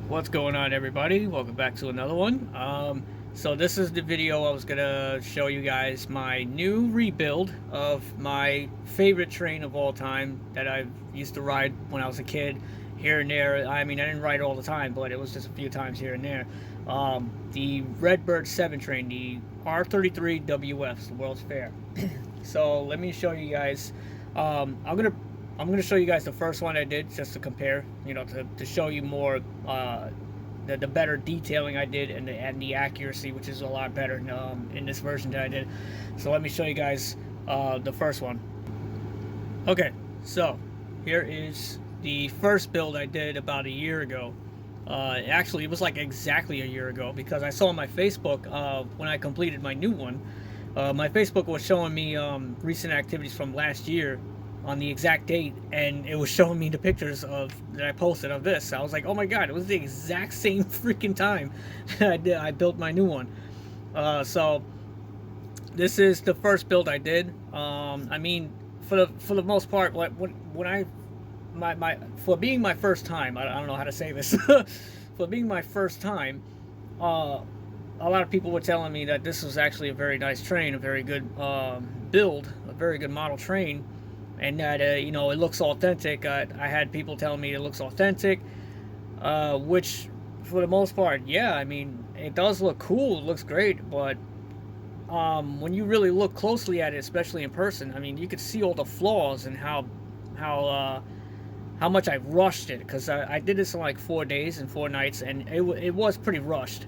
What's going on, everybody? Welcome back to another one. So this is the video I was gonna show you guys my new rebuild of my favorite train of all time that I used to ride when I was a kid, here and there. I mean, I didn't ride all the time, but it was just a few times here and there. The Redbird 7 train, the R33-WS, the World's Fair. So let me show you guys. I'm gonna show you guys the first one I did just to compare, to show you more the better detailing I did and the accuracy, which is a lot better in this version that I did. So let me show you guys the first one. Okay, so here is the first build I did about a year ago. Actually, it was like exactly a year ago because I saw on my Facebook when I completed my new one. My Facebook was showing me recent activities from last year on the exact date, and it was showing me the pictures that I posted of this. I was like, oh my god, it was the exact same freaking time that I built my new one. So this is the first build I did. I mean, for the most part, when I for being my first time, I don't know how to say this. For being my first time, a lot of people were telling me that this was actually a very nice train, a very good build, a very good model train, and that it looks authentic. I had people telling me it looks authentic, which for the most part, yeah, I mean, it does look cool, it looks great, but when you really look closely at it, especially in person, I mean, you could see all the flaws and how much I rushed it, because I did this in like 4 days and 4 nights, and it was pretty rushed.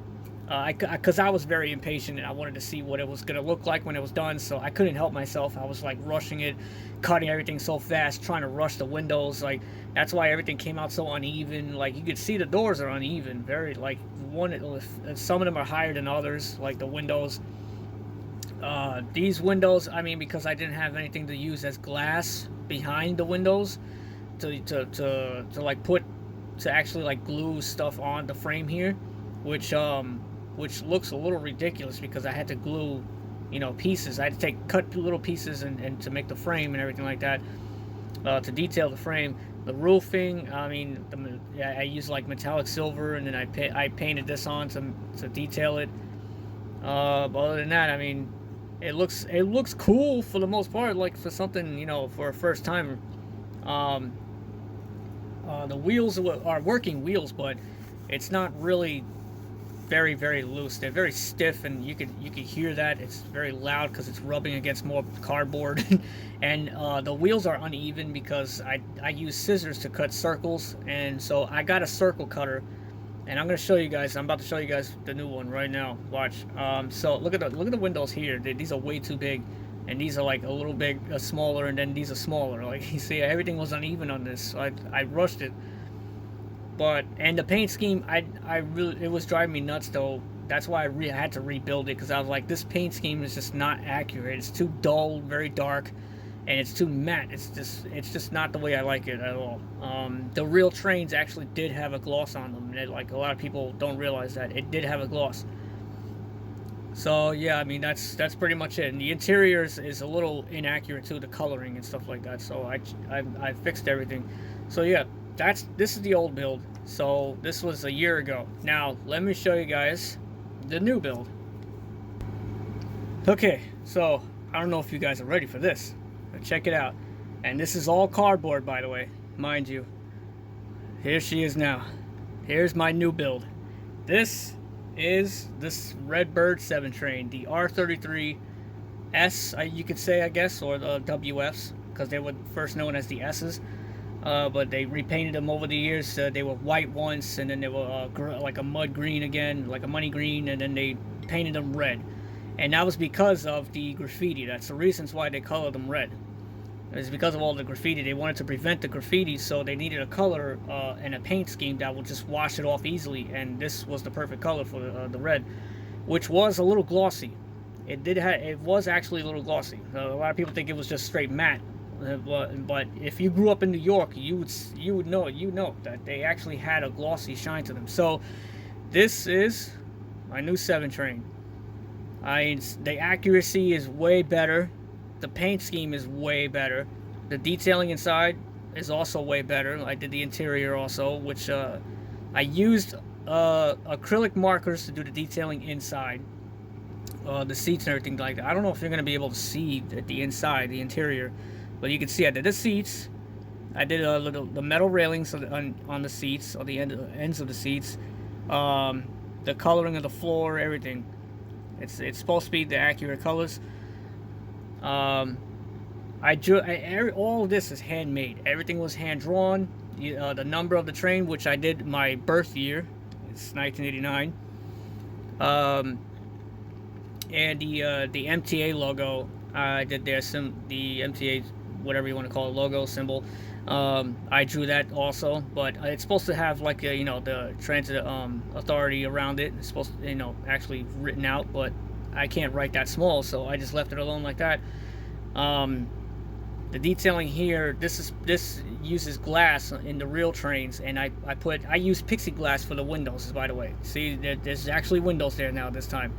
Because I was very impatient and I wanted to see what it was going to look like when it was done, so I couldn't help myself. I was like rushing it, cutting everything so fast, trying to rush the windows. Like, that's why everything came out so uneven. Like, you could see the doors are uneven, very, like, some of them are higher than others, like the windows. These windows, I mean, because I didn't have anything to use as glass behind the windows to like put, to actually like glue stuff on the frame here, which looks a little ridiculous because I had to glue, pieces. I had to cut little pieces and to make the frame and everything like that, to detail the frame. The roofing, I mean, I used like metallic silver, and then I painted this on to detail it. But other than that, I mean, it looks cool for the most part, like for something, for a first time. The wheels are working wheels, but it's not really very, very loose. They're very stiff, and you could hear that. It's very loud because it's rubbing against more cardboard. And the wheels are uneven because I use scissors to cut circles, and so I got a circle cutter, and I'm about to show you guys the new one right now. Watch. So look at the windows here. These are way too big, and these are like a little big, smaller, and then these are smaller. Like, you see, everything was uneven on this, so I rushed it. And the paint scheme, it was driving me nuts though. That's why I had to rebuild it, because I was like, this paint scheme is just not accurate. It's too dull, very dark, and it's too matte. It's just not the way I like it at all. The real trains actually did have a gloss on them, and like a lot of people don't realize that it did have a gloss. So yeah, I mean, that's pretty much it. And the interior is a little inaccurate too, the coloring and stuff like that. So I fixed everything. So yeah, this is the old build. So this was a year ago. Now let me show you guys the new build. Okay, so I don't know if you guys are ready for this, but check it out. And this is all cardboard, by the way, mind you. Here she is now. Here's my new build. This is this Redbird 7 train, the R33-S, you could say, I guess, or the WFs, because they were first known as the S's. But they repainted them over the years. They were white once, and then they were like a mud green again, like a money green, and then they painted them red. And that was because of the graffiti. That's the reasons why they colored them red. It's because of all the graffiti. They wanted to prevent the graffiti, so they needed a color and a paint scheme that would just wash it off easily. And this was the perfect color for the red, which was a little glossy. It was actually a little glossy. A lot of people think it was just straight matte. But if you grew up in New York, you would know that they actually had a glossy shine to them. So this is my new 7 train. The accuracy is way better. The paint scheme is way better. The detailing inside is also way better. I did the interior also, which I I used acrylic markers to do the detailing inside, the seats and everything like that. I don't know if you're gonna be able to see the inside, the interior, but you can see I did the seats. I did the metal railings on the seats, or the ends of the seats, the coloring of the floor, everything. It's supposed to be the accurate colors. All of this is handmade. Everything was hand drawn. The number of the train, which I did my birth year, it's 1989. And the MTA logo, I did the MTA, whatever you want to call it, logo symbol. I drew that also, but it's supposed to have like the transit authority around it. It's supposed to, actually written out, but I can't write that small, so I just left it alone like that. The detailing here, this uses glass in the real trains, and I use plexiglass for the windows, by the way. See, there's actually windows there now this time,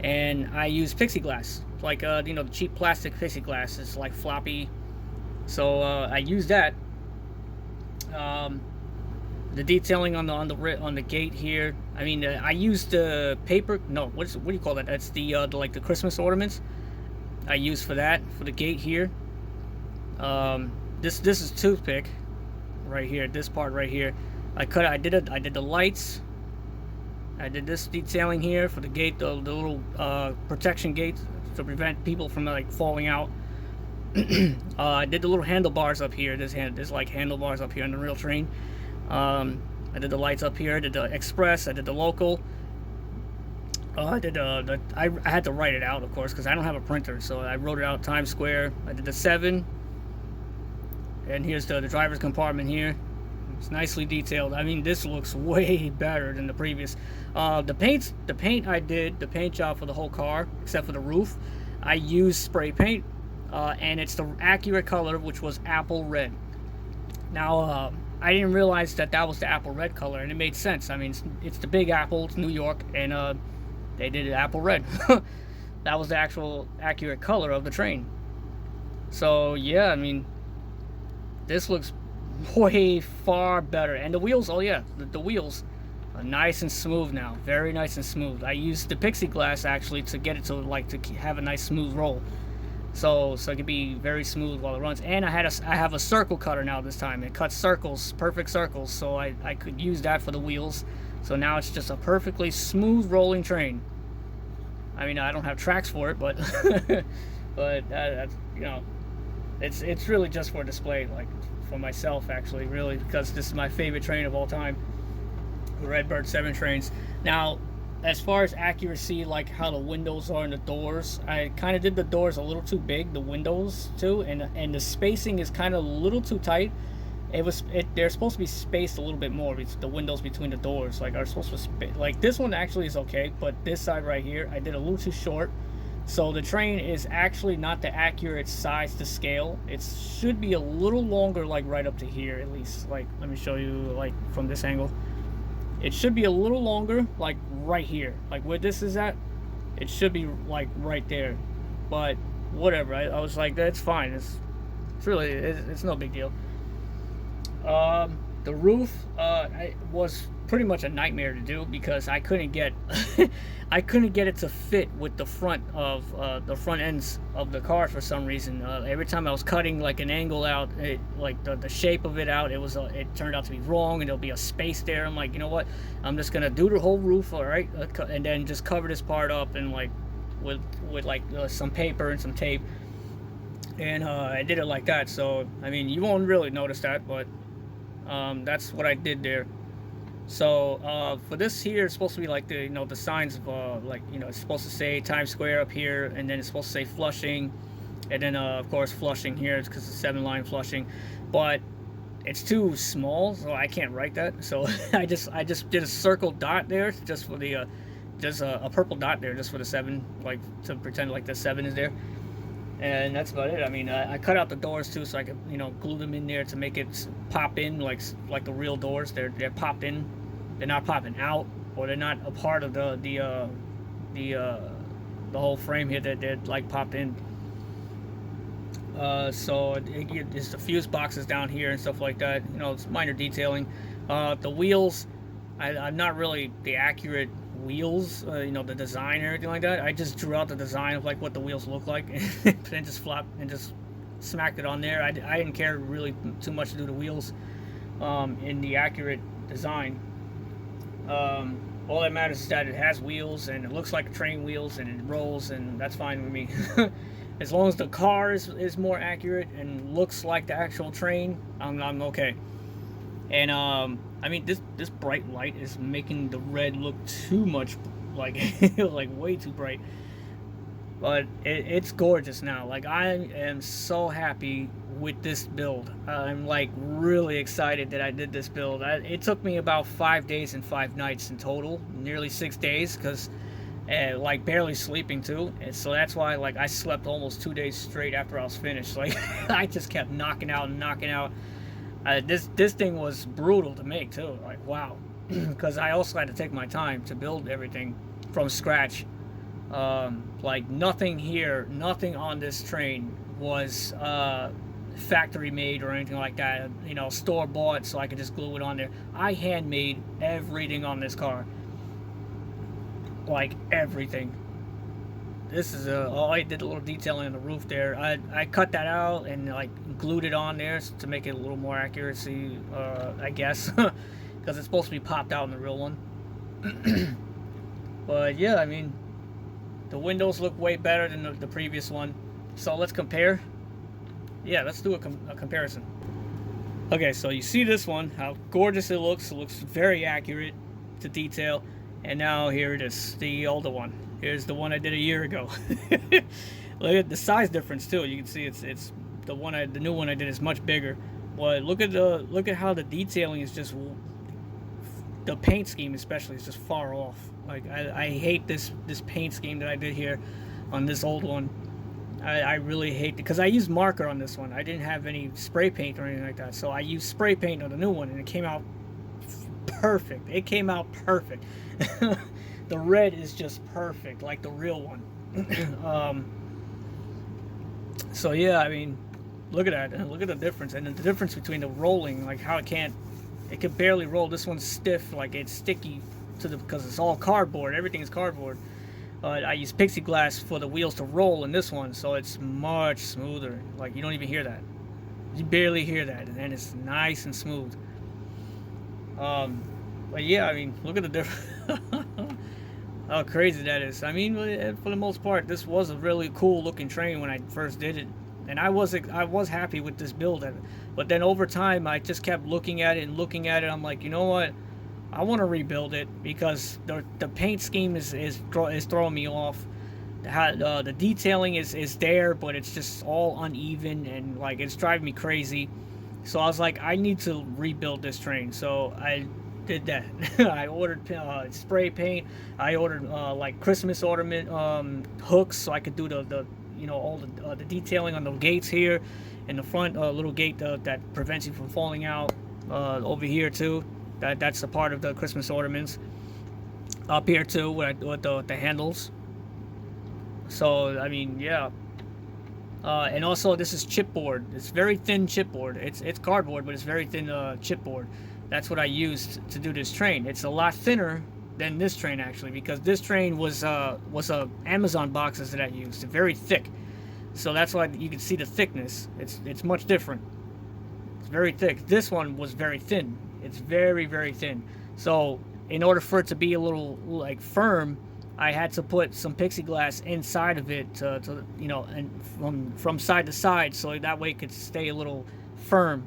and I use plexiglass, like the cheap plastic plexiglass. It's like floppy, so I use that. The detailing on the gate here. I mean, I used the paper. No, what do you call that? That's like the Christmas ornaments. I use for that for the gate here. This is toothpick right here. This part right here. I did the lights. I did this detailing here for the gate, the little protection gate to prevent people from like falling out. I did the little handlebars up here. There's like handlebars up here on the real train. I did the lights up here. I did the express. I did the local. I did I had to write it out, of course, because I don't have a printer, so I wrote it out. Times Square. I did the 7. And here's the driver's compartment here. It's nicely detailed. I mean, this looks way better than the previous. The paint I did, the paint job for the whole car, except for the roof, I used spray paint, and it's the accurate color, which was apple red. Now, I didn't realize that was the apple red color, and it made sense. I mean, it's the Big Apple, it's New York, and they did it apple red. That was the actual accurate color of the train. So yeah, I mean, this looks way far better. And the wheels, oh yeah, the wheels are nice and smooth now, very nice and smooth. I used the plexiglass actually to get it to have a nice smooth roll, so it can be very smooth while it runs. And I have a circle cutter now this time. It cuts circles, perfect circles, so I could use that for the wheels. So now it's just a perfectly smooth rolling train. I mean, I don't have tracks for it, but but that's, it's really just for display, like for myself actually, really, because this is my favorite train of all time, the Redbird 7 trains. Now, as far as accuracy, like how the windows are and the doors, I kind of did the doors a little too big, the windows too, and the spacing is kind of a little too tight. They're supposed to be spaced a little bit more. The windows between the doors are supposed to like this one actually is okay, but this side right here I did a little too short. So the train is actually not the accurate size to scale. It should be a little longer, like right up to here at least. Like, let me show you, like from this angle. It should be a little longer, like right here, like where this is at. It should be like right there, but whatever. I was like, that's fine. It's no big deal. The roof was pretty much a nightmare to do because I couldn't get it to fit with the front ends of the car for some reason. Every time I was cutting like an angle out, like the shape of it out, it turned out to be wrong, and there'll be a space there. I'm like, you know what? I'm just gonna do the whole roof, all right, and then just cover this part up and like with some paper and some tape. And I did it like that. So I mean, you won't really notice that, but that's what I did there. So for this here, it's supposed to be like the signs of it's supposed to say Times Square up here, and then it's supposed to say Flushing, and then of course Flushing here because it's 7-line Flushing, but it's too small, so I can't write that. So I just did a circle dot there just for the just a purple dot there just for the 7, like to pretend like the 7 is there. And that's about it. I mean, I cut out the doors too, so I could, glue them in there to make it pop in like the real doors. They're popped in. They're not popping out, or they're not a part of the whole frame here. That they're like popped in. So it's the fuse boxes down here and stuff like that. It's minor detailing. The wheels, I'm not really the accurate wheels, you know, the design or anything like that. I just drew out the design of like what the wheels look like, and just flopped and just smacked it on there. I didn't care really too much to do the wheels in the accurate design. All that matters is that it has wheels and it looks like train wheels and it rolls, and that's fine with me. As long as the car is more accurate and looks like the actual train, I'm okay. And I mean, this bright light is making the red look too much, like like way too bright. But it's gorgeous now. Like, I am so happy with this build. I'm like really excited that I did this build. It took me about 5 days and 5 nights in total, nearly 6 days, because like barely sleeping too. And so that's why like I slept almost 2 days straight after I was finished. Like I just kept knocking out and knocking out. This thing was brutal to make too. Like, wow, because I also had to take my time to build everything from scratch. Like nothing here, nothing on this train was factory made or anything like that. You know, store bought, so I could just glue it on there. I handmade everything on this car, like everything. This is I did a little detailing on the roof there. I cut that out and like glued it on there to make it a little more accuracy, I guess, because it's supposed to be popped out in the real one. But yeah, I mean, the windows look way better than the previous one. So let's compare. Yeah, let's do a comparison. Okay, so you see this one, how gorgeous it looks. It looks very accurate to detail. And now here it is, the older one. Here's the one I did a year ago. Look at the size difference too. You can see it's the new one I did is much bigger. But look at how the detailing is just, the paint scheme especially is just far off. Like I hate this paint scheme that I did here on this old one. I really hate it because I used marker on this one. I didn't have any spray paint or anything like that. So I used spray paint on the new one and it came out perfect. It came out perfect. The red is just perfect, like the real one. So yeah, I mean, look at that. Look at the difference, and the difference between the rolling, like how it can barely roll. This one's stiff, like it's sticky because it's all cardboard. Everything is cardboard. I use plexiglass for the wheels to roll in this one, so it's much smoother. Like you don't even hear that. You barely hear that, and it's nice and smooth. But yeah, I mean, look at the difference. How crazy that is. I mean, for the most part, this was a really cool looking train when I first did it, and I was happy with this build. But then over time, I just kept looking at it and looking at it. I'm like, you know what? I want to rebuild it because the paint scheme is throwing me off. The detailing is there, but it's just all uneven and like it's driving me crazy. So I was like, I need to rebuild this train. So I did that. I ordered spray paint. I ordered like Christmas ornament hooks so I could do the you know, all the detailing on the gates here in the front, little gate that prevents you from falling out over here too. That's a part of the Christmas ornaments. Up here too with the handles. So I mean, yeah. And also this is chipboard. It's very thin chipboard. It's cardboard, but it's very thin chipboard. That's what I used to do this train. It's a lot thinner than this train actually, because this train was Amazon boxes that I used. Very thick. So that's why you can see the thickness. It's much different. It's very thick. This one was very thin. It's very, very thin. So in order for it to be a little like firm, I had to put some plexiglass inside of it to you know, and from side to side, so that way it could stay a little firm.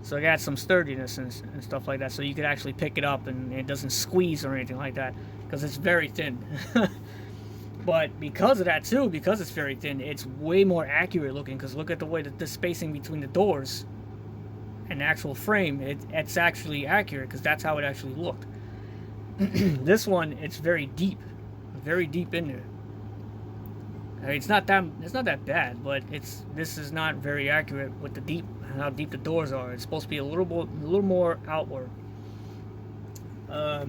So I got some sturdiness and stuff like that, so you could actually pick it up and it doesn't squeeze or anything like that, because it's very thin. But because of that too, because it's very thin, it's way more accurate looking, because look at the way that the spacing between the doors and the actual frame, it's actually accurate, because that's how it actually looked. This one, it's very deep in there. I mean, it's not that bad, but this is not very accurate with how deep the doors are. It's supposed to be a little more outward. I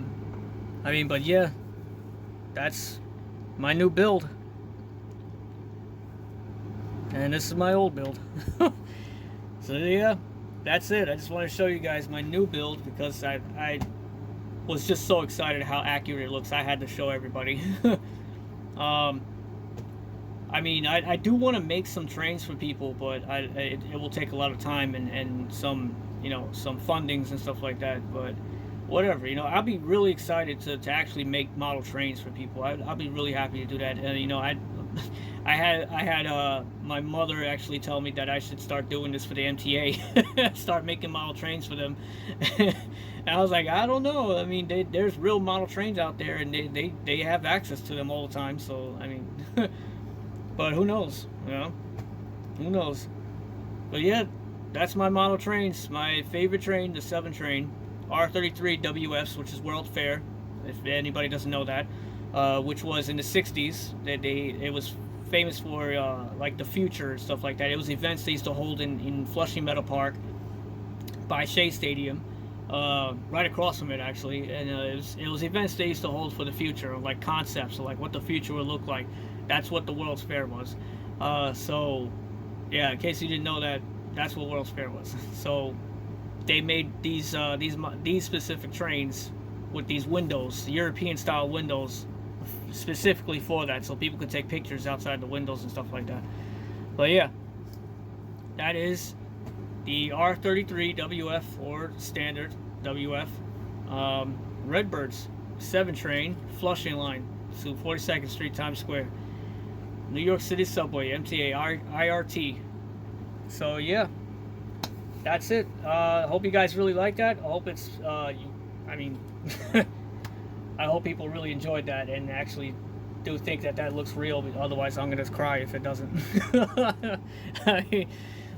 mean, but yeah, that's my new build, and this is my old build. So yeah, that's it. I just want to show you guys my new build because I was just so excited how accurate it looks. I had to show everybody. I mean, I do want to make some trains for people, but it will take a lot of time and some, you know, some fundings and stuff like that. But whatever, you know, I'll be really excited to actually make model trains for people. I'll be really happy to do that. And you know, I had my mother actually tell me that I should start doing this for the MTA, start making model trains for them. And I was like, I don't know. I mean, there's real model trains out there, and they have access to them all the time. So I mean, but who knows? You know, who knows? But yeah, that's my model trains. My favorite train, the 7 train, R33-S, which is World Fair. If anybody doesn't know that, which was in the 60s. It was famous for like the future and stuff like that. It was events they used to hold in Flushing Meadow Park by Shea Stadium, right across from it actually. And it was events they used to hold for the future, like concepts of like what the future would look like. That's what the World's Fair was. So yeah, in case you didn't know that, that's what World's Fair was. So they made these specific trains with these windows, European style windows, specifically for that, so people could take pictures outside the windows and stuff like that. But yeah, that is the R33WF, or standard WF, Redbirds 7 train, Flushing line to 42nd Street, Times Square, New York City Subway, MTA IRT. So yeah, that's it. Hope you guys really like that. I hope it's I mean I hope people really enjoyed that and actually do think that that looks real. Otherwise, I'm gonna cry if it doesn't.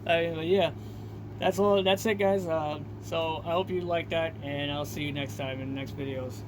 Yeah, that's all. That's it, guys. So I hope you like that, and I'll see you next time in the next videos.